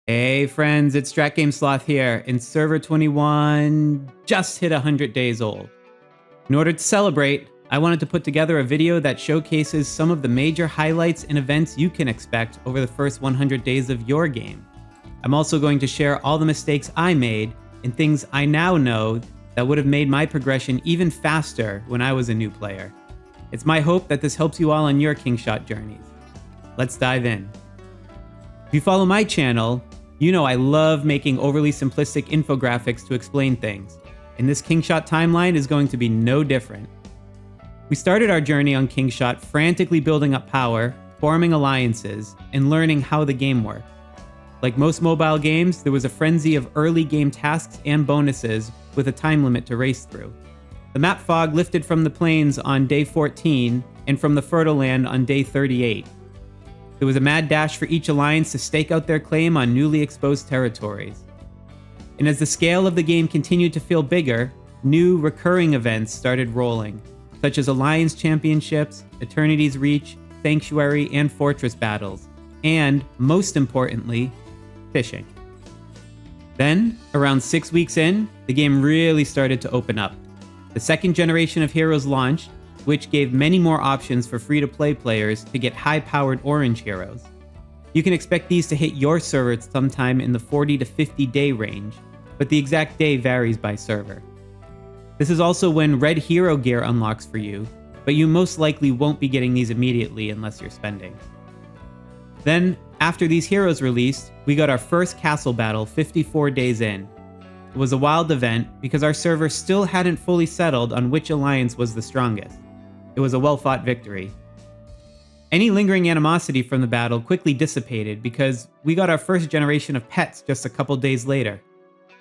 Hey friends, it's StratGameSloth here, and Server 21 just hit 100 days old. In order to celebrate, I wanted to put together a video that showcases some of the major highlights and events you can expect over the first 100 days of your game. I'm also going to share all the mistakes I made and things I now know that would have made my progression even faster when I was a new player. It's my hope that this helps you all on your Kingshot journeys. Let's dive in. If you follow my channel, you know I love making overly simplistic infographics to explain things, and this Kingshot timeline is going to be no different. We started our journey on Kingshot frantically building up power, forming alliances, and learning how the game worked. Like most mobile games, there was a frenzy of early game tasks and bonuses with a time limit to race through. The map fog lifted from the plains on day 14 and from the fertile land on day 38. There was a mad dash for each alliance to stake out their claim on newly exposed territories. And as the scale of the game continued to feel bigger, new recurring events started rolling, such as Alliance Championships, Eternity's Reach, Sanctuary, and Fortress battles, and, most importantly, fishing. Then, around 6 weeks in, the game really started to open up. The second generation of heroes launched, which gave many more options for free-to-play players to get high-powered orange heroes. You can expect these to hit your server sometime in the 40 to 50 day range, but the exact day varies by server. This is also when red hero gear unlocks for you, but you most likely won't be getting these immediately unless you're spending. Then, after these heroes released, we got our first castle battle 54 days in. It was a wild event because our server still hadn't fully settled on which alliance was the strongest. It was a well-fought victory. Any lingering animosity from the battle quickly dissipated because we got our first generation of pets just a couple days later.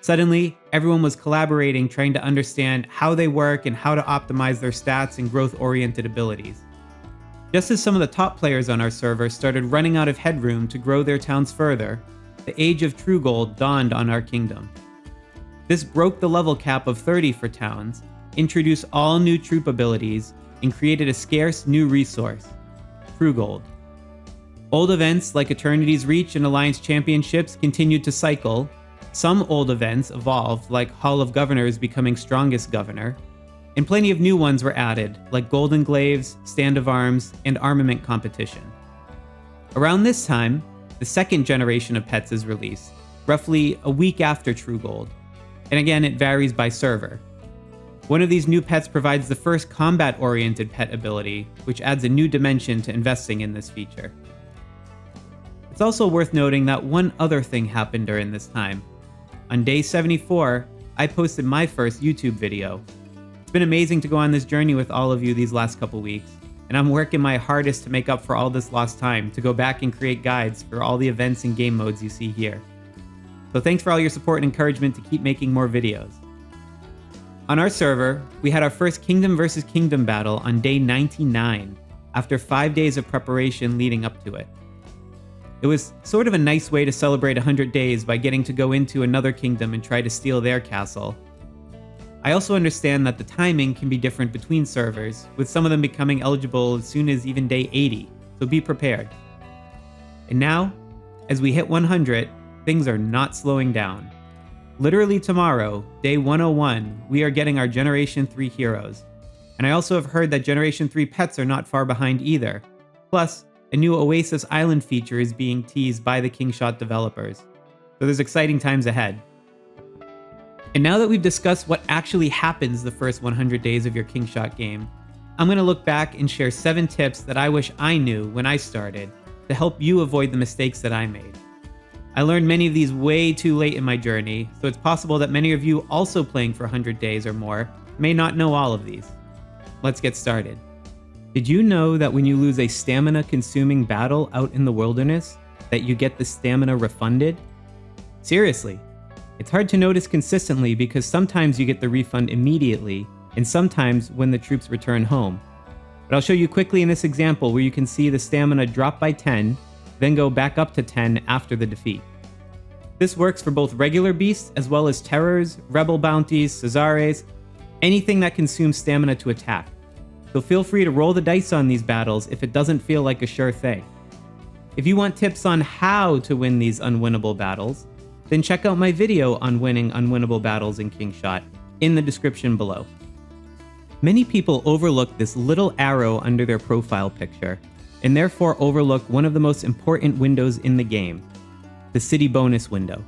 Suddenly, everyone was collaborating, trying to understand how they work and how to optimize their stats and growth-oriented abilities. Just as some of the top players on our server started running out of headroom to grow their towns further, the age of True Gold dawned on our kingdom. This broke the level cap of 30 for towns, introduced all new troop abilities, and created a scarce new resource, True Gold. Old events like Eternity's Reach and Alliance Championships continued to cycle. Some old events evolved, like Hall of Governors becoming Strongest Governor, and plenty of new ones were added, like Golden Glaives, Stand of Arms, and Armament Competition. Around this time, the second generation of pets is released, roughly a week after True Gold, and again it varies by server. One of these new pets provides the first combat-oriented pet ability, which adds a new dimension to investing in this feature. It's also worth noting that one other thing happened during this time. On day 74, I posted my first YouTube video. It's been amazing to go on this journey with all of you these last couple weeks, and I'm working my hardest to make up for all this lost time to go back and create guides for all the events and game modes you see here. So thanks for all your support and encouragement to keep making more videos. On our server, we had our first Kingdom vs. Kingdom battle on day 99, after 5 days of preparation leading up to it. It was sort of a nice way to celebrate 100 days by getting to go into another kingdom and try to steal their castle. I also understand that the timing can be different between servers, with some of them becoming eligible as soon as even day 80, so be prepared. And now, as we hit 100, things are not slowing down. Literally tomorrow, day 101, we are getting our Generation 3 heroes. And I also have heard that Generation 3 pets are not far behind either. Plus, a new Oasis Island feature is being teased by the Kingshot developers. So there's exciting times ahead. And now that we've discussed what actually happens the first 100 days of your Kingshot game, I'm going to look back and share 7 tips that I wish I knew when I started to help you avoid the mistakes that I made. I learned many of these way too late in my journey, so it's possible that many of you also playing for 100 days or more may not know all of these. Let's get started. Did you know that when you lose a stamina-consuming battle out in the wilderness, that you get the stamina refunded? Seriously, it's hard to notice consistently because sometimes you get the refund immediately, and sometimes when the troops return home. But I'll show you quickly in this example where you can see the stamina drop by 10, then go back up to 10 after the defeat. This works for both regular beasts as well as terrors, rebel bounties, Cesares, anything that consumes stamina to attack. So feel free to roll the dice on these battles if it doesn't feel like a sure thing. If you want tips on how to win these unwinnable battles, then check out my video on winning unwinnable battles in Kingshot in the description below. Many people overlook this little arrow under their profile picture, and therefore overlook one of the most important windows in the game, the city bonus window.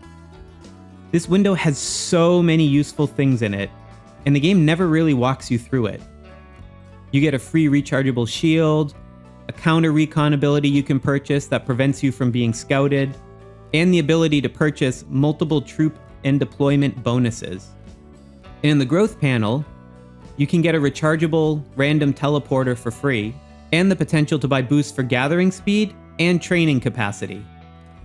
This window has so many useful things in it, and the game never really walks you through it. You get a free rechargeable shield, a counter recon ability you can purchase that prevents you from being scouted, and the ability to purchase multiple troop and deployment bonuses. And in the growth panel, you can get a rechargeable random teleporter for free, and the potential to buy boosts for gathering speed and training capacity.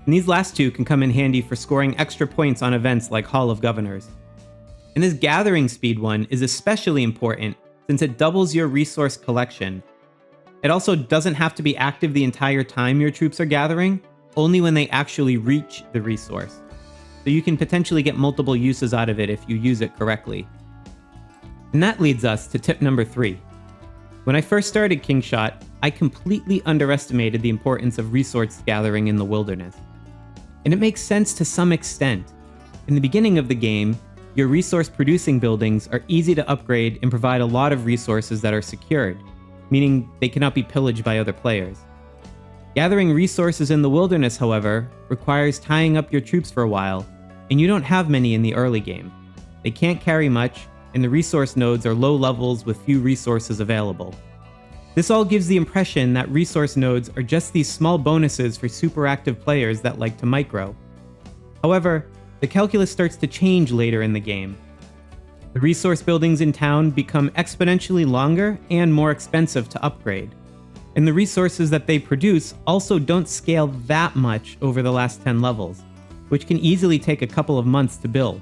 And these last two can come in handy for scoring extra points on events like Hall of Governors. And this gathering speed one is especially important since it doubles your resource collection. It also doesn't have to be active the entire time your troops are gathering, only when they actually reach the resource. So you can potentially get multiple uses out of it if you use it correctly. And that leads us to tip number 3. When I first started Kingshot, I completely underestimated the importance of resource gathering in the wilderness. And it makes sense to some extent. In the beginning of the game, your resource producing buildings are easy to upgrade and provide a lot of resources that are secured, meaning they cannot be pillaged by other players. Gathering resources in the wilderness, however, requires tying up your troops for a while, and you don't have many in the early game. They can't carry much, and the resource nodes are low levels with few resources available. This all gives the impression that resource nodes are just these small bonuses for super active players that like to micro. However, the calculus starts to change later in the game. The resource buildings in town become exponentially longer and more expensive to upgrade, and the resources that they produce also don't scale that much over the last 10 levels, which can easily take a couple of months to build.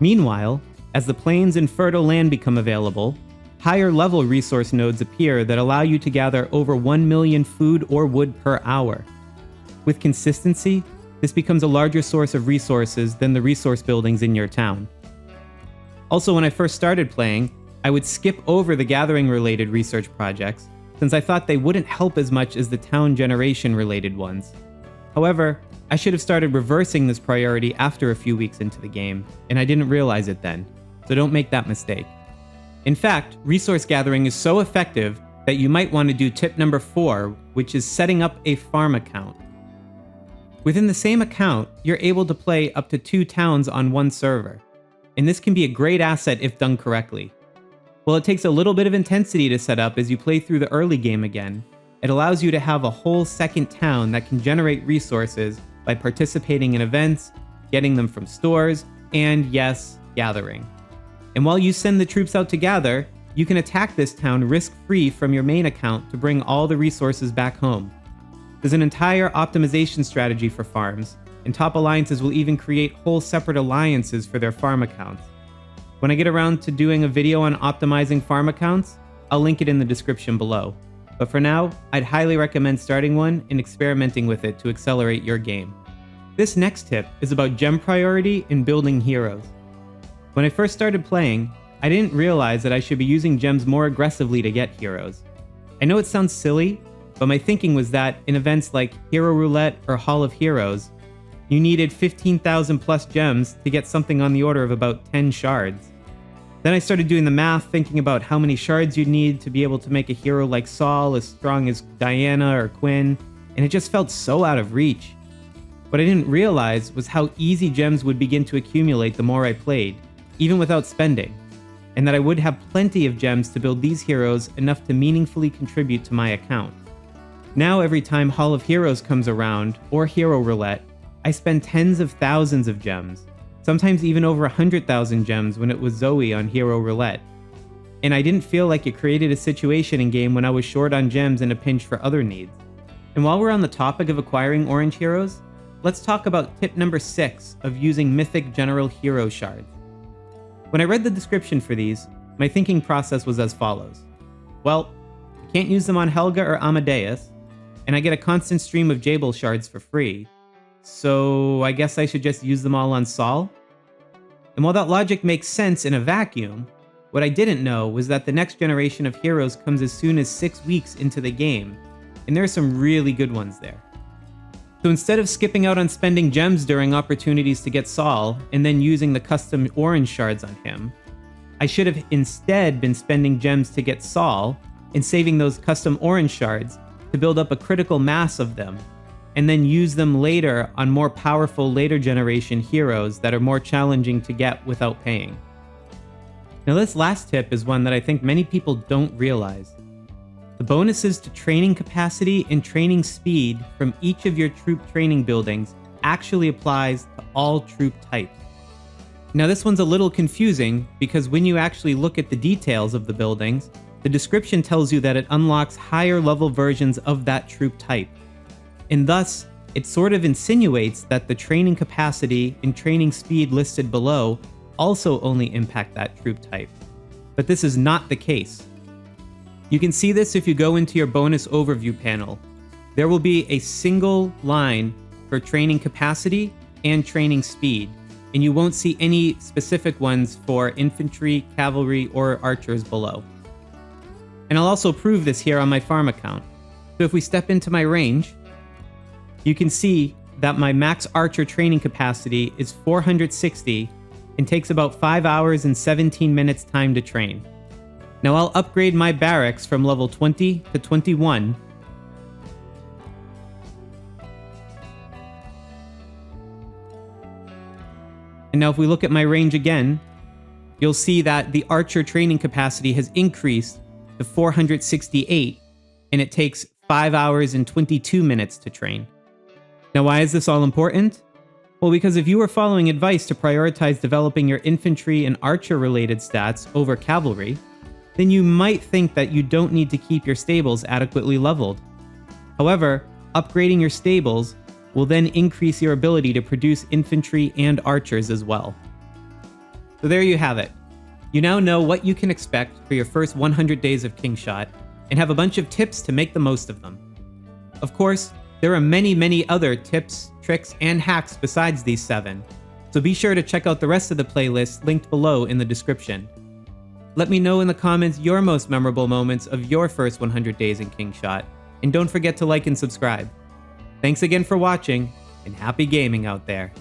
Meanwhile, as the plains and fertile land become available, higher level resource nodes appear that allow you to gather over 1 million food or wood per hour. With consistency, this becomes a larger source of resources than the resource buildings in your town. Also, when I first started playing, I would skip over the gathering related research projects since I thought they wouldn't help as much as the town generation related ones. However, I should have started reversing this priority after a few weeks into the game, and I didn't realize it then. So don't make that mistake. In fact, resource gathering is so effective that you might want to do tip number 4, which is setting up a farm account. Within the same account, you're able to play up to 2 towns on one server, and this can be a great asset if done correctly. While it takes a little bit of intensity to set up as you play through the early game again, it allows you to have a whole second town that can generate resources by participating in events, getting them from stores, and yes, gathering. And while you send the troops out to gather, you can attack this town risk-free from your main account to bring all the resources back home. There's an entire optimization strategy for farms, and top alliances will even create whole separate alliances for their farm accounts. When I get around to doing a video on optimizing farm accounts, I'll link it in the description below. But for now, I'd highly recommend starting one and experimenting with it to accelerate your game. This next tip is about gem priority and building heroes. When I first started playing, I didn't realize that I should be using gems more aggressively to get heroes. I know it sounds silly, but my thinking was that in events like Hero Roulette or Hall of Heroes, you needed 15,000 plus gems to get something on the order of about 10 shards. Then I started doing the math, thinking about how many shards you'd need to be able to make a hero like Saul as strong as Diana or Quinn, and it just felt so out of reach. What I didn't realize was how easy gems would begin to accumulate the more I played, even without spending, and that I would have plenty of gems to build these heroes enough to meaningfully contribute to my account. Now every time Hall of Heroes comes around, or Hero Roulette, I spend tens of thousands of gems, sometimes even over 100,000 gems when it was Zoe on Hero Roulette. And I didn't feel like it created a situation in game when I was short on gems and a pinch for other needs. And while we're on the topic of acquiring orange heroes, let's talk about tip number 6 of using mythic general hero shards. When I read the description for these, my thinking process was as follows. Well, I can't use them on Helga or Amadeus, and I get a constant stream of Jabel shards for free, so I guess I should just use them all on Saul? And while that logic makes sense in a vacuum, what I didn't know was that the next generation of heroes comes as soon as 6 weeks into the game, and there are some really good ones there. So instead of skipping out on spending gems during opportunities to get Saul and then using the custom orange shards on him, I should have instead been spending gems to get Saul and saving those custom orange shards to build up a critical mass of them, and then use them later on more powerful later generation heroes that are more challenging to get without paying. Now this last tip is one that I think many people don't realize. The bonuses to training capacity and training speed from each of your troop training buildings actually applies to all troop types. Now this one's a little confusing because when you actually look at the details of the buildings, the description tells you that it unlocks higher level versions of that troop type. And thus, it sort of insinuates that the training capacity and training speed listed below also only impact that troop type. But this is not the case. You can see this if you go into your bonus overview panel. There will be a single line for training capacity and training speed, and you won't see any specific ones for infantry, cavalry, or archers below. And I'll also prove this here on my farm account. So if we step into my range, you can see that my max archer training capacity is 460 and takes about 5 hours and 17 minutes time to train. Now I'll upgrade my barracks from level 20 to 21. And now if we look at my range again, you'll see that the archer training capacity has increased to 468, and it takes 5 hours and 22 minutes to train. Now why is this all important? Well, because if you were following advice to prioritize developing your infantry and archer related stats over cavalry, then you might think that you don't need to keep your stables adequately leveled. However, upgrading your stables will then increase your ability to produce infantry and archers as well. So there you have it. You now know what you can expect for your first 100 days of Kingshot, and have a bunch of tips to make the most of them. Of course, there are many other tips, tricks, and hacks besides these 7, so be sure to check out the rest of the playlist linked below in the description. Let me know in the comments your most memorable moments of your first 100 days in Kingshot, and don't forget to like and subscribe. Thanks again for watching, and happy gaming out there.